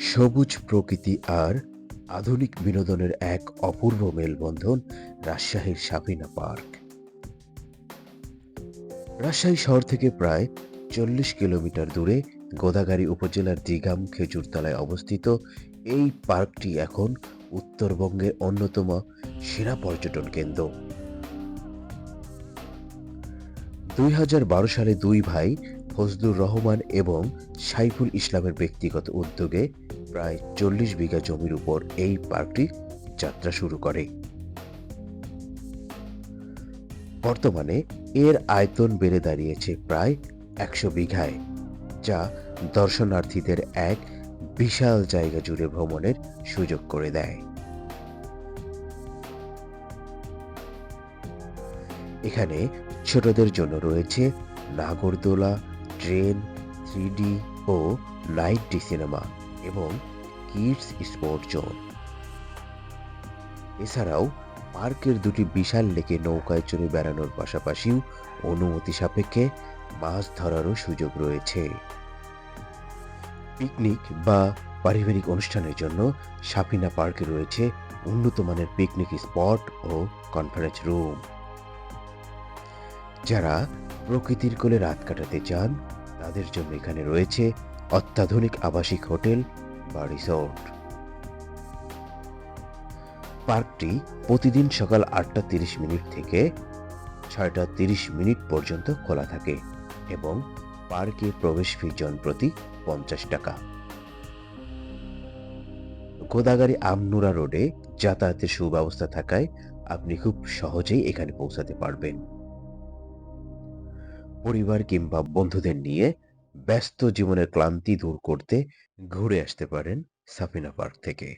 সবুজ প্রকৃতি আর আধুনিক বিনোদনের এক অপূর্ব মেলবন্ধন রাজশাহীর সাফিনা পার্ক। রাজশাহী শহর থেকে প্রায় 40 কিলোমিটার দূরে গোদাগাড়ী উপজেলার দিঘাম খেজুরতলায় অবস্থিত এই পার্কটি এখন উত্তরবঙ্গের অন্যতম সেরা পর্যটন কেন্দ্র। 2012 সালে দুই ভাই ফজলুর রহমান এবং সাইফুল ইসলামের ব্যক্তিগত উদ্যোগে প্রায় 40 বিঘা জমির উপর এই পার্কটি যাত্রা শুরু করে। বর্তমানে এর আয়তন বেড়ে দাঁড়িয়েছে প্রায় 100 বিঘায়, যা দর্শনার্থীদের এক বিশাল জায়গা জুড়ে ভ্রমণের সুযোগ করে দেয়। এখানে ছোটদের জন্য রয়েছে নাগরদোলা, ট্রেন, 3D ও নাইট ডে সিনেমা এবং কিডস স্পোর্ট জোন। এছাড়াও পার্কের দুটি বিশাল লেকে নৌকায় চড়ে বেড়ানোর পাশাপাশিও অনুমতি সাপেক্ষে মাছ ধরারও সুযোগ রয়েছে। পিকনিক বা পারিবারিক অনুষ্ঠানের জন্য সাফিনা পার্কে রয়েছে উন্নত মানের পিকনিক স্পট ও কনফারেন্স রুম। যারা প্রকৃতির কোলে রাত কাটাতে চান তাদের জন্য এখানে রয়েছে অত্যাধুনিক আবাসিক হোটেল বা রিসোর্ট। পার্কটি প্রতিদিন সকাল 8টা 30 মিনিট থেকে 6টা 30 মিনিট পর্যন্ত খোলা থাকে এবং পার্কে প্রবেশ ফি জন প্রতি 50 টাকা। গোদাগাড়ী আমনুরা রোডে যাতায়াতের সুব্যবস্থা থাকায় আপনি খুব সহজেই এখানে পৌঁছাতে পারবেন। পরিবার কিংবা বন্ধুদের নিয়ে ব্যস্ত জীবনের ক্লান্তি দূর করতে ঘুরে আসতে পারেন সাফিনা পার্ক থেকে।